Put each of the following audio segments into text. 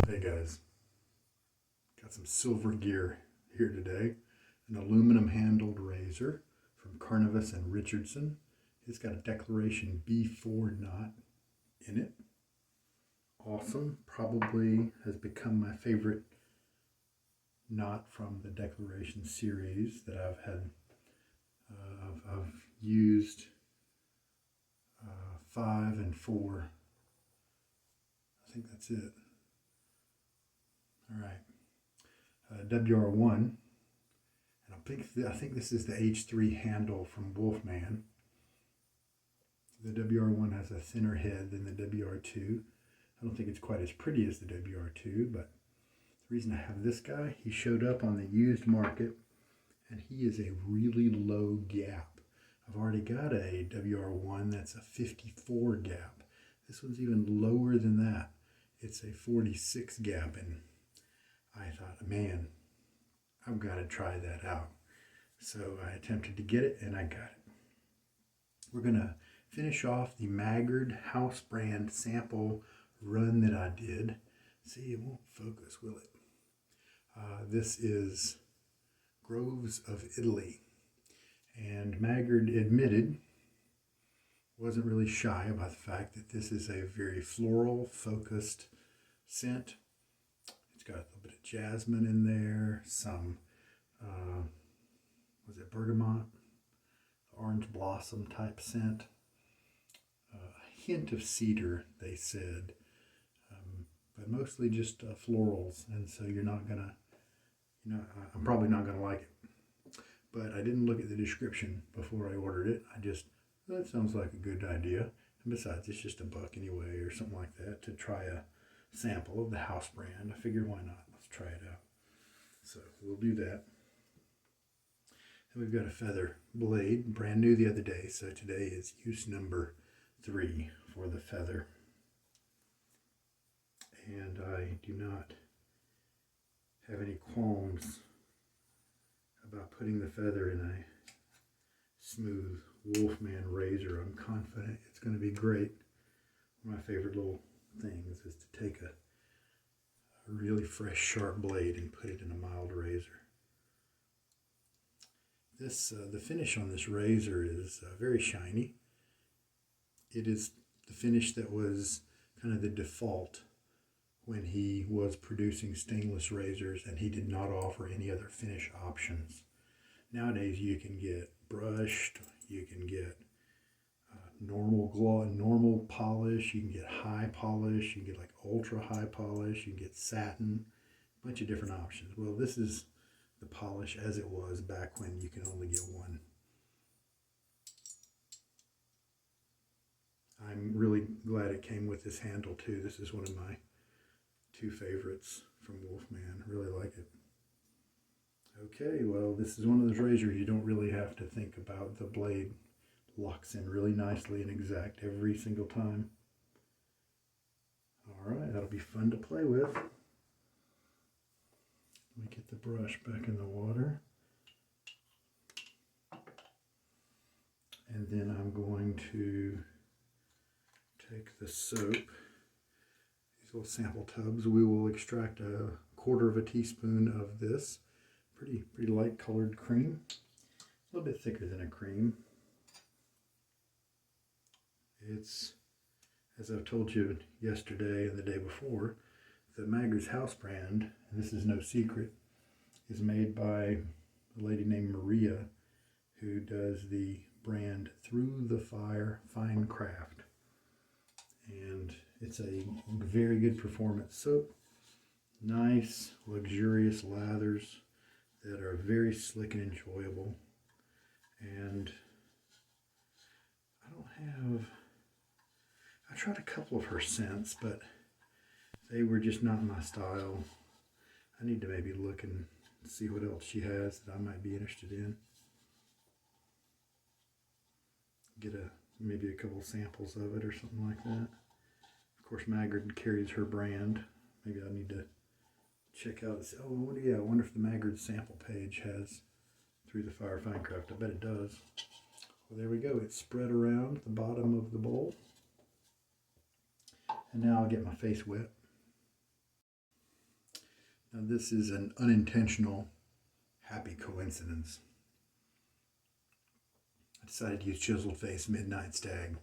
Hey guys, got some silver gear here today. An aluminum handled razor from Carnavis and Richardson. It's got a Declaration B4 knot in it. Awesome. Probably has become my favorite knot from the Declaration series that I've had. I've used 5 and 4. I think that's it. All right, WR1, and I think this is the H3 handle from Wolfman. The WR1 has a thinner head than the WR2. I don't think it's quite as pretty as the WR2, but the reason I have this guy, he showed up on the used market, and he is a really low gap. I've already got a WR1 that's a 54 gap. This one's even lower than that. It's a 46 gap, and I thought, man, I've got to try that out. So I attempted to get it, and I got it. We're going to finish off the Maggard house brand sample run that I did. See, it won't focus, will it? This is Groves of Italy. And Maggard admitted, wasn't really shy about the fact that this is a very floral focused scent. It's got a little bit of jasmine in there, some, was it bergamot? Orange blossom type scent. A hint of cedar, they said, but mostly just florals. And so you're not gonna, I'm probably not gonna like it. But I didn't look at the description before I ordered it. I just, that sounds like a good idea. And besides, it's just $1 anyway, or something like that, to try a sample of the house brand. I figured, why not? Let's try it out. So we'll do that. And we've got a feather blade, brand new the other day. So today is use number 3 for the feather. And I do not have any qualms about putting the feather in a smooth Wolfman razor. I'm confident it's going to be great. One of my favorite little things is to take a really fresh sharp blade and put it in a mild razor. This the finish on this razor is very shiny. It is the finish that was kind of the default when he was producing stainless razors, and he did not offer any other finish options. Nowadays you can get brushed, you can get normal gloss, normal polish, you can get high polish, you can get like ultra high polish, you can get satin, a bunch of different options. Well, this is the polish as it was back when you can only get one. I'm really glad it came with this handle too. This is one of my 2 favorites from Wolfman. Really like it. Okay, well, this is one of those razors you don't really have to think about. The blade locks in really nicely and exact every single time. All right, that'll be fun to play with. Let me get the brush back in the water. And then I'm going to take the soap, these little sample tubs. We will extract 1/4 teaspoon of this pretty light colored cream, a little bit thicker than a cream. It's, as I've told you yesterday and the day before, the Maggard's house brand, and this is no secret, is made by a lady named Maria, who does the brand Through the Fire Fine Craft. And it's a very good performance soap. Nice, luxurious lathers that are very slick and enjoyable. And I tried a couple of her scents, but they were just not my style. I need to maybe look and see what else she has that I might be interested in. Get maybe a couple samples of it or something like that. Of course, Maggard carries her brand. Maybe I need to check out. Oh, yeah, I wonder if the Maggard sample page has Through the Fire Fine Craft. I bet it does. Well, there we go. It's spread around the bottom of the bowl. And now I'll get my face wet. Now this is an unintentional happy coincidence. I decided to use Chiseled Face Midnight Stag.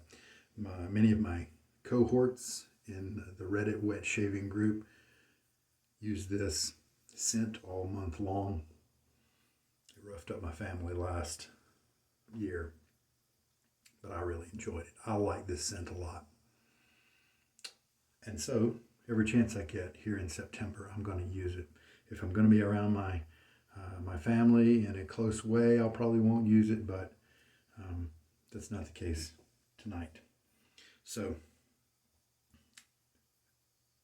Many of my cohorts in the Reddit wet shaving group use this scent all month long. It roughed up my family last year, but I really enjoyed it. I like this scent a lot. And so every chance I get here in September, I'm going to use it. If I'm going to be around my family in a close way, I probably won't use it, but that's not the case tonight. So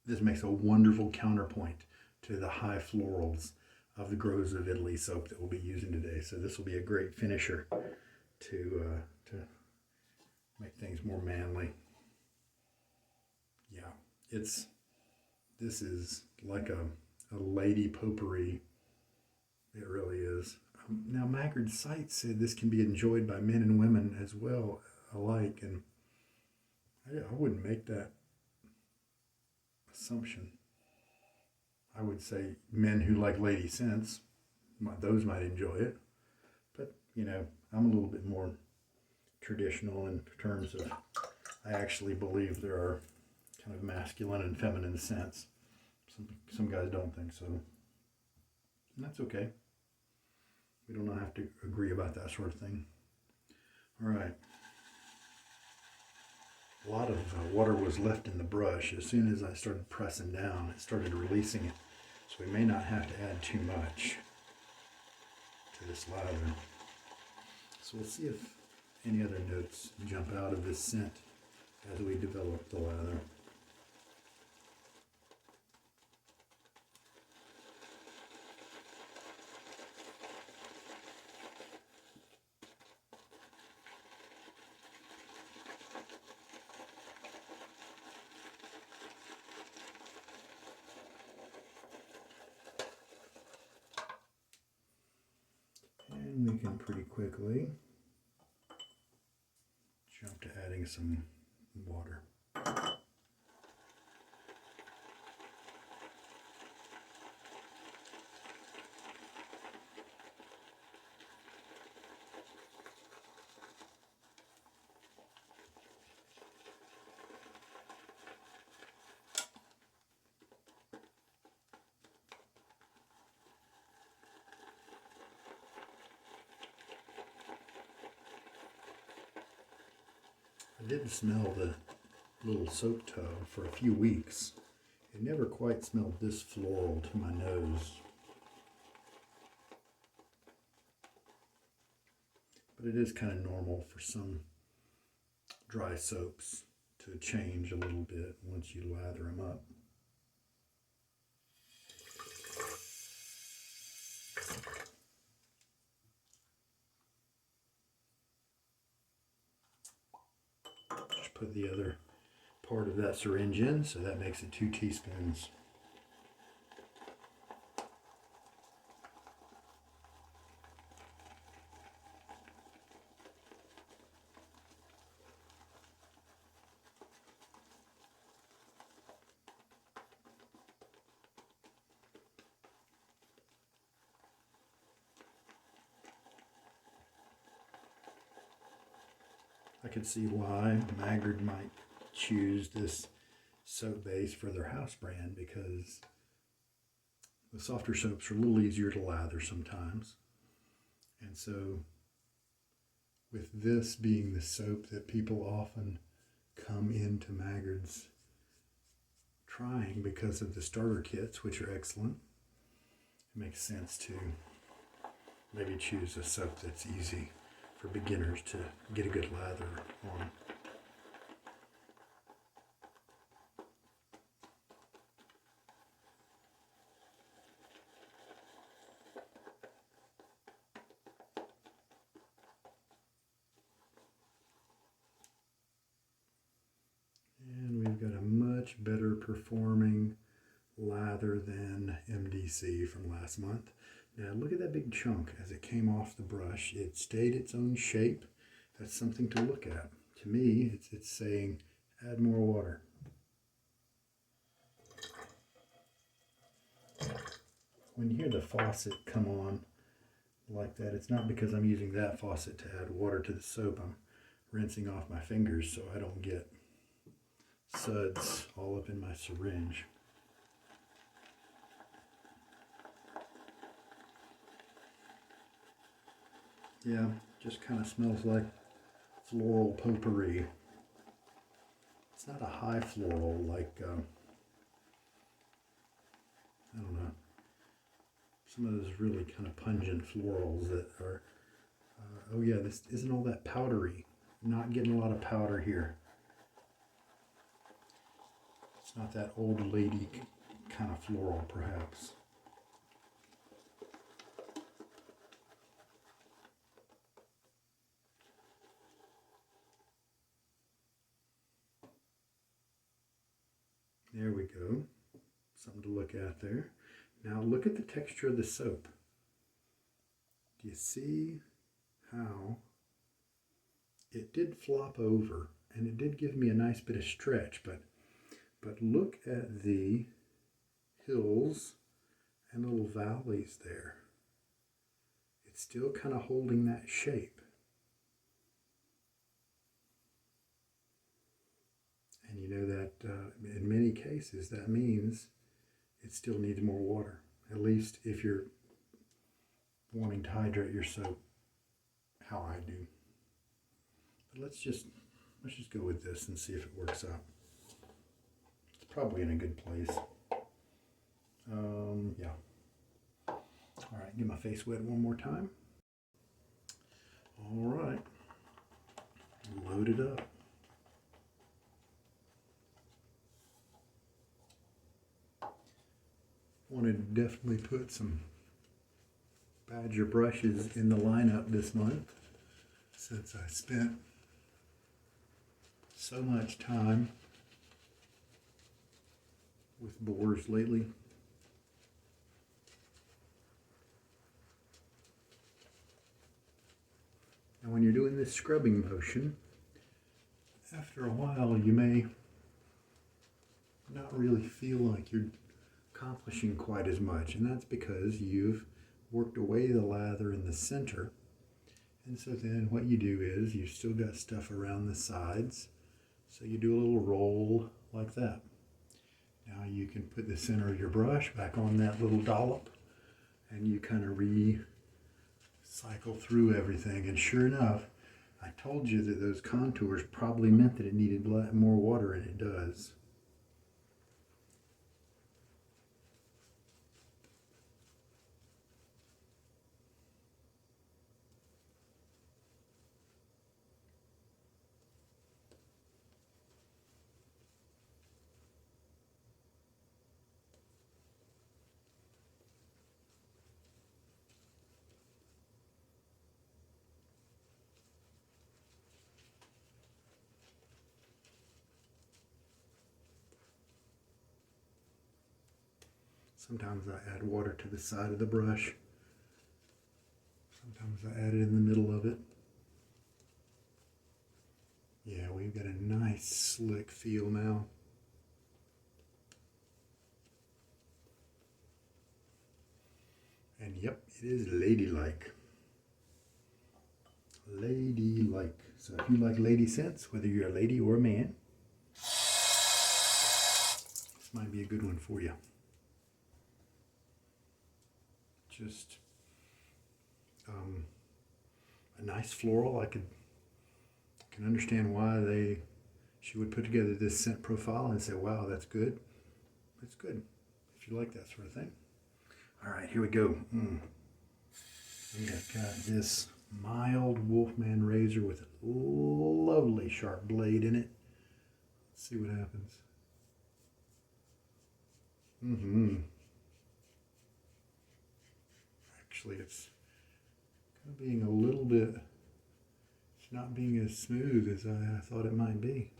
this makes a wonderful counterpoint to the high florals of the Groves of Italy soap that we'll be using today. So this will be a great finisher to make things more manly. Yeah, this is like a lady potpourri. It really is. Now Maggard's site said this can be enjoyed by men and women as well alike, and I wouldn't make that assumption. I would say men who like lady scents, those might enjoy it, but you know, I'm a little bit more traditional in terms of I actually believe there are kind of masculine and feminine scents. Some guys don't think so, and that's okay. We don't have to agree about that sort of thing. All right. A lot of water was left in the brush. As soon as I started pressing down, it started releasing it. So we may not have to add too much to this lather. So we'll see if any other notes jump out of this scent as we develop the lather. And we can pretty quickly jump to adding some water. I did smell the little soap tub for a few weeks. It never quite smelled this floral to my nose. But it is kind of normal for some dry soaps to change a little bit once you lather them up. Put the other part of that syringe in, so that makes it 2 teaspoons. I could see why Maggard might choose this soap base for their house brand, because the softer soaps are a little easier to lather sometimes. And so with this being the soap that people often come into Maggard's trying because of the starter kits, which are excellent, it makes sense to maybe choose a soap that's easy for beginners to get a good lather on. And we've got a much better performing lather than MDC from last month. Now look at that big chunk as it came off the brush. It stayed its own shape. That's something to look at. To me, it's saying add more water. when you hear the faucet come on like that, it's not because I'm using that faucet to add water to the soap. I'm rinsing off my fingers so I don't get suds all up in my syringe. Yeah, just kind of smells like floral potpourri. It's not a high floral like, I don't know, some of those really kind of pungent florals that are, oh yeah, this isn't all that powdery. Not getting a lot of powder here. It's not that old lady kind of floral, perhaps. There we go. Something to look at there. Now look at the texture of the soap. Do you see how it did flop over, and it did give me a nice bit of stretch, but look at the hills and little valleys there. It's still kind of holding that shape. And you know that in many cases that means it still needs more water, at least if you're wanting to hydrate your soap how I do. But let's just go with this and see if it works out. It's probably in a good place. Yeah. All right, get my face wet one more time. All right, load it up. Wanted to definitely put some Badger brushes in the lineup this month, since I spent so much time with boars lately. Now when you're doing this scrubbing motion, after a while you may not really feel like you're accomplishing quite as much, and that's because you've worked away the lather in the center, and so then what you do is you've still got stuff around the sides, so you do a little roll like that. Now you can put the center of your brush back on that little dollop, and you kind of recycle through everything, and sure enough, I told you that those contours probably meant that it needed more water, and it does. Sometimes I add water to the side of the brush. Sometimes I add it in the middle of it. Yeah, we've got a nice slick feel now. And yep, it is ladylike. Ladylike. So if you like lady scents, whether you're a lady or a man, this might be a good one for you. Just a nice floral. I can understand why she would put together this scent profile and say, wow, that's good. That's good if you like that sort of thing. All right, here we go. We have got this mild Wolfman razor with a lovely sharp blade in it. Let's see what happens. Actually, it's kind of being a little bit, it's not being as smooth as I thought it might be.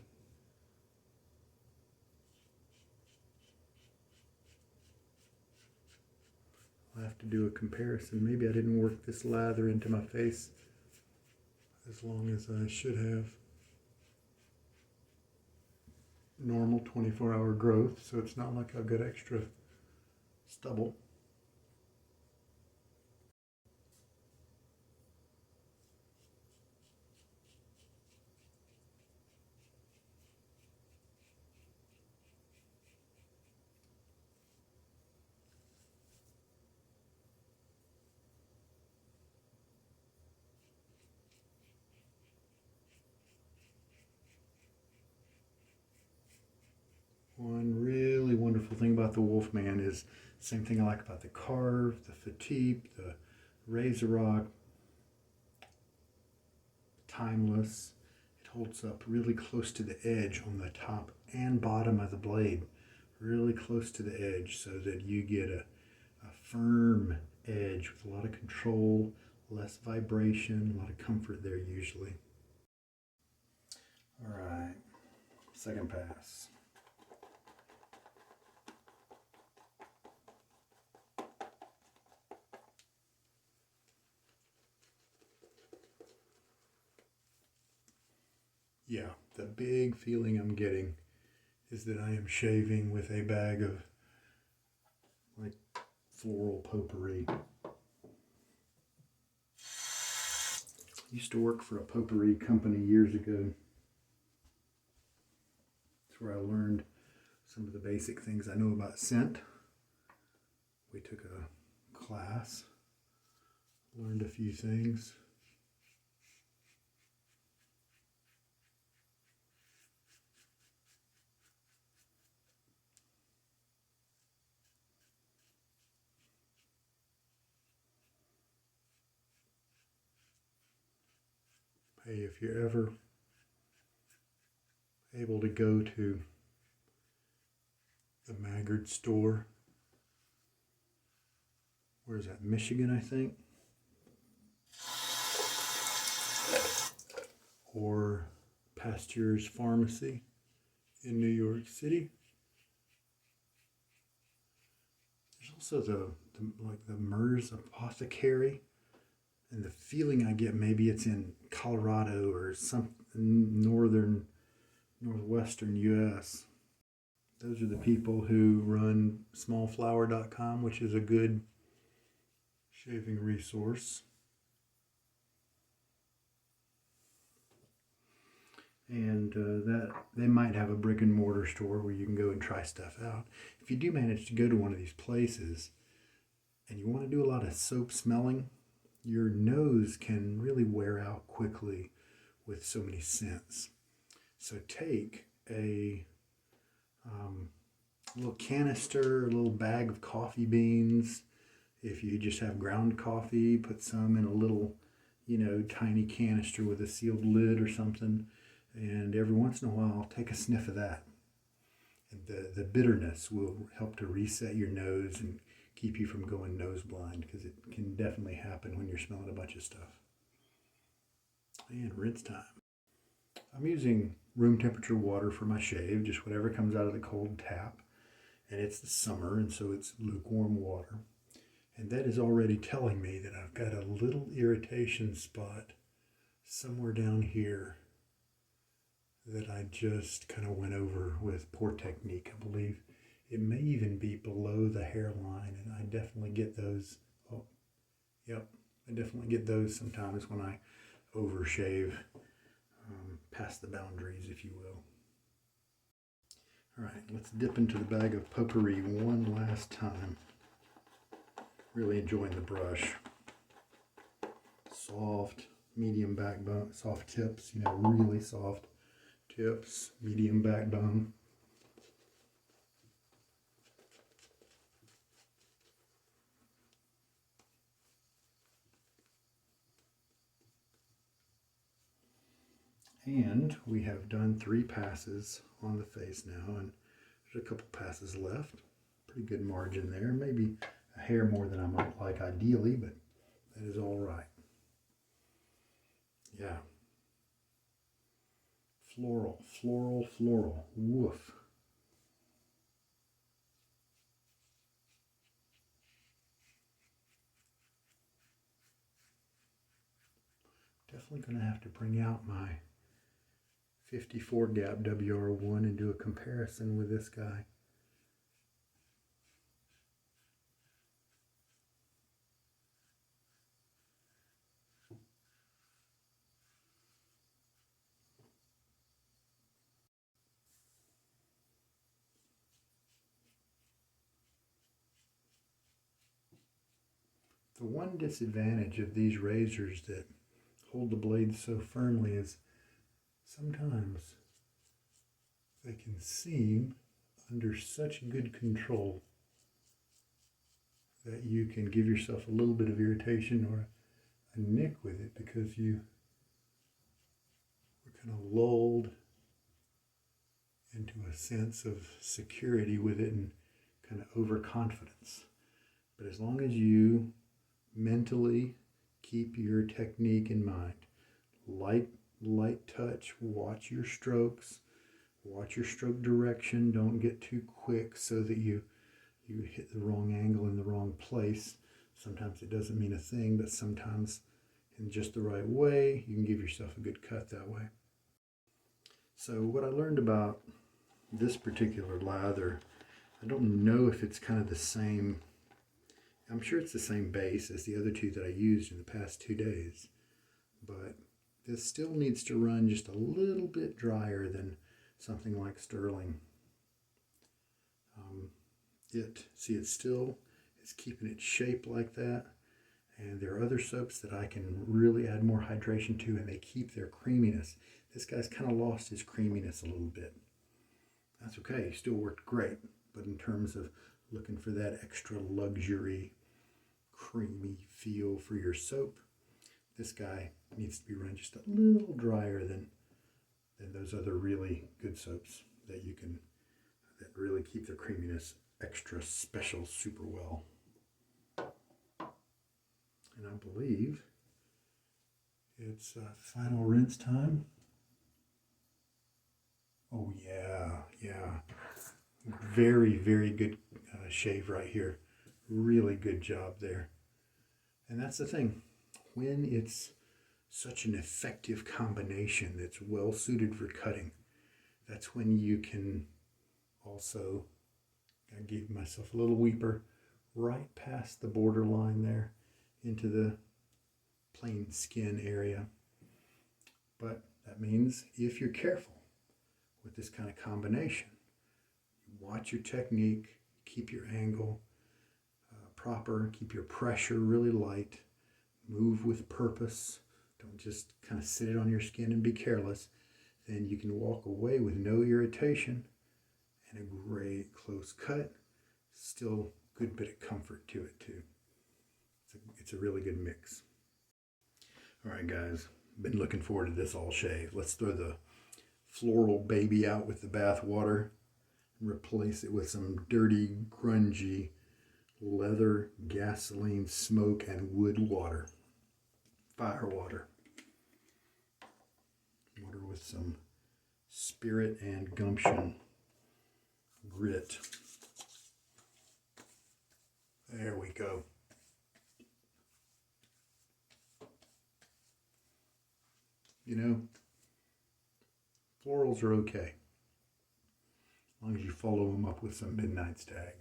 I'll have to do a comparison. Maybe I didn't work this lather into my face as long as I should have. Normal 24-hour growth, so it's not like I've got extra stubble. thing about the Wolfman is the same thing I like about the Carve, the Fatip, the Razor Rock. Timeless. It holds up really close to the edge on the top and bottom of the blade. Really close to the edge so that you get a firm edge with a lot of control, less vibration, a lot of comfort there usually. All right, second pass. Yeah, the big feeling I'm getting is that I am shaving with a bag of like floral potpourri. I used to work for a potpourri company years ago. That's where I learned some of the basic things I know about scent. We took a class, learned a few things. Hey, if you're ever able to go to the Maggard store, where's that, Michigan, I think? Or Pasteur's Pharmacy in New York City. There's also the Mers Apothecary. And the feeling I get, maybe it's in Colorado or some northwestern U.S. Those are the people who run smallflower.com, which is a good shaving resource. And that they might have a brick and mortar store where you can go and try stuff out. If you do manage to go to one of these places and you want to do a lot of soap smelling, your nose can really wear out quickly with so many scents. So take a little canister, a little bag of coffee beans. If you just have ground coffee, put some in a little, tiny canister with a sealed lid or something. And every once in a while, take a sniff of that. And the bitterness will help to reset your nose and keep you from going nose blind, because it can definitely happen when you're smelling a bunch of stuff. And rinse time. I'm using room temperature water for my shave, just whatever comes out of the cold tap. And it's the summer, and so it's lukewarm water. And that is already telling me that I've got a little irritation spot somewhere down here that I just kind of went over with poor technique, I believe. It may even be below the hairline, and I definitely get those. Oh, yep, I definitely get those sometimes when I overshave past the boundaries, if you will. All right, let's dip into the bag of potpourri one last time. Really enjoying the brush. Soft, medium backbone, soft tips, really soft tips, medium backbone. And we have done 3 passes on the face now, and there's a couple passes left. Pretty good margin there. Maybe a hair more than I might like ideally, but that is all right. Yeah. Floral, floral, floral. Woof. Definitely going to have to bring out my 54 gap WR1 and do a comparison with this guy. The one disadvantage of these razors that hold the blade so firmly is sometimes they can seem under such good control that you can give yourself a little bit of irritation or a nick with it because you were kind of lulled into a sense of security with it and kind of overconfidence. But as long as you mentally keep your technique in mind, light touch, watch your strokes, watch your stroke direction, don't get too quick so that you hit the wrong angle in the wrong place. Sometimes it doesn't mean a thing, but sometimes in just the right way, you can give yourself a good cut that way. So what I learned about this particular lather, I don't know if it's kind of the same, I'm sure it's the same base as the other two that I used in the past 2 days, but this still needs to run just a little bit drier than something like sterling. It still is keeping its shape like that, and there are other soaps that I can really add more hydration to and they keep their creaminess. This guy's kind of lost his creaminess a little bit. That's okay, he still worked great, but in terms of looking for that extra luxury creamy feel for your soap, this guy needs to be run just a little drier than those other really good soaps that really keep their creaminess extra special super well. And I believe it's final rinse time. Oh yeah. Very, very good shave right here. Really good job there. And that's the thing. When it's such an effective combination that's well suited for cutting, that's when you can also, I gave myself a little weeper right past the borderline there into the plain skin area. But that means if you're careful with this kind of combination, watch your technique, keep your angle proper, keep your pressure really light, move with purpose, don't just kind of sit it on your skin and be careless, then you can walk away with no irritation and a great close cut, still a good bit of comfort to it too. It's a really good mix. All right guys, been looking forward to this all shave. Let's throw the floral baby out with the bath water and replace it with some dirty, grungy leather, gasoline, smoke, and wood water. Fire water. Water with some spirit and gumption. Grit. There we go. You know, florals are okay, as long as you follow them up with some midnight stag.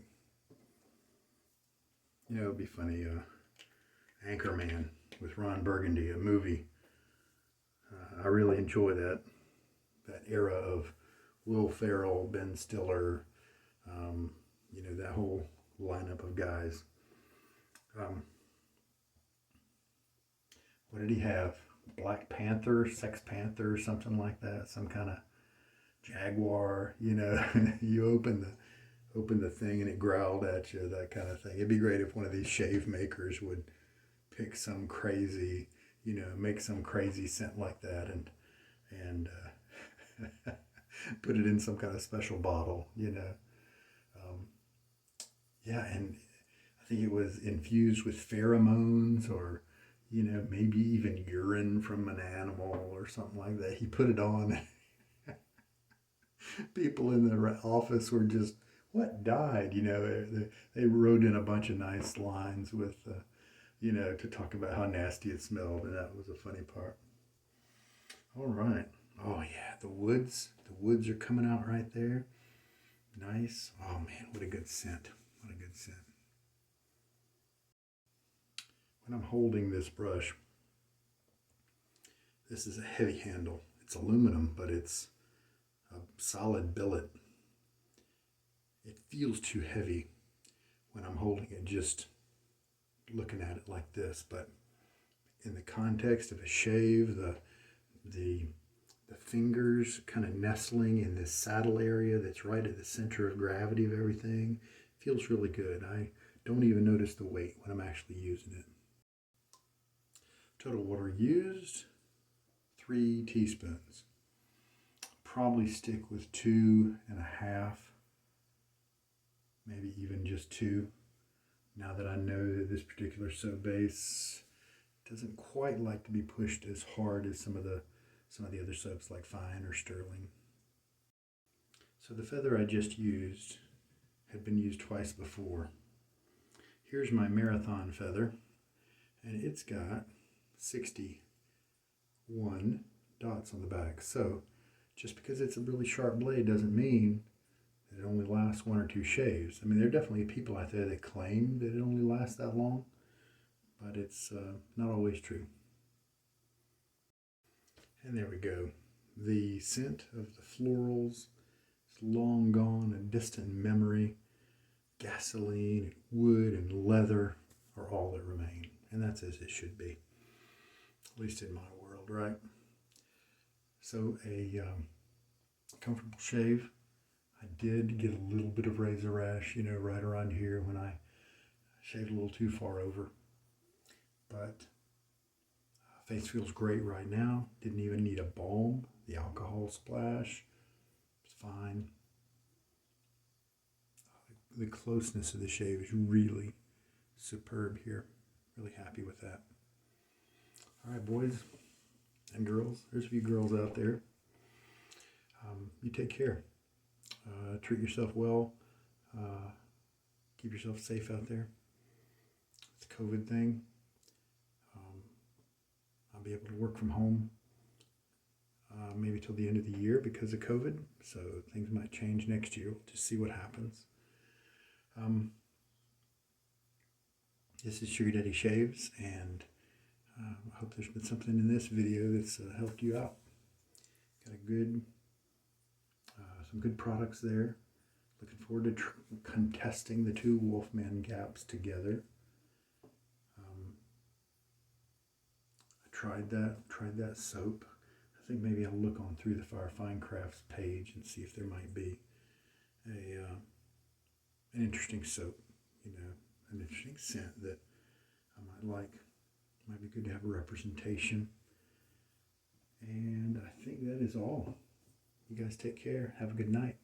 You know, it'd be funny, Anchorman with Ron Burgundy, a movie. I really enjoy that era of Will Ferrell, Ben Stiller, you know, that whole lineup of guys. What did he have? Black Panther, Sex Panther, something like that, some kind of jaguar, you know. You open the thing and it growled at you, that kind of thing. It'd be great if one of these shave makers would pick some crazy, you know, make some crazy scent like that and put it in some kind of special bottle, you know. Yeah, and I think it was infused with pheromones or, you know, maybe even urine from an animal or something like that. He put it on. People in the office were just, what died? You know, they wrote in a bunch of nice lines with, you know, to talk about how nasty it smelled, and that was a funny part. All right. Oh yeah, the woods are coming out right there. Nice. Oh man, what a good scent. What a good scent. When I'm holding this brush, this is a heavy handle. It's aluminum, but it's a solid billet. It feels too heavy when I'm holding it, just looking at it like this, but in the context of a shave, the the fingers kind of nestling in this saddle area that's right at the center of gravity of everything. Feels really good. I don't even notice the weight when I'm actually using it. Total water used, 3 teaspoons. Probably stick with 2.5, maybe even just 2. Now that I know that this particular soap base doesn't quite like to be pushed as hard as some of the other soaps like Fine or Sterling. So the feather I just used had been used twice before. Here's my Marathon feather, and it's got 61 dots on the back. So just because it's a really sharp blade doesn't mean that it only lasts 1 or 2 shaves. I mean, there are definitely people out there that claim that it only lasts that long, but it's not always true. And there we go. The scent of the florals is long gone, a distant memory. Gasoline and wood and leather are all that remain, and that's as it should be, at least in my world, right? So a comfortable shave. I did get a little bit of razor rash, right around here when I shaved a little too far over, but face feels great right now. Didn't even need a balm. The alcohol splash was fine. The closeness of the shave is really superb here. Really happy with that. All right, boys and girls. There's a few girls out there. You take care. Treat yourself well. Keep yourself safe out there. It's a COVID thing. I'll be able to work from home maybe till the end of the year because of COVID. So things might change next year. We'll just see what happens. This is Sugar Daddy Shaves, and I hope there's been something in this video that's helped you out. Got some good products there. Looking forward to contesting the 2 Wolfman gaps together. I tried that soap. I think maybe I'll look on through the Handcrafts page and see if there might be an interesting soap, an interesting scent that I might like. Might be good to have a representation. And I think that is all. You guys take care. Have a good night.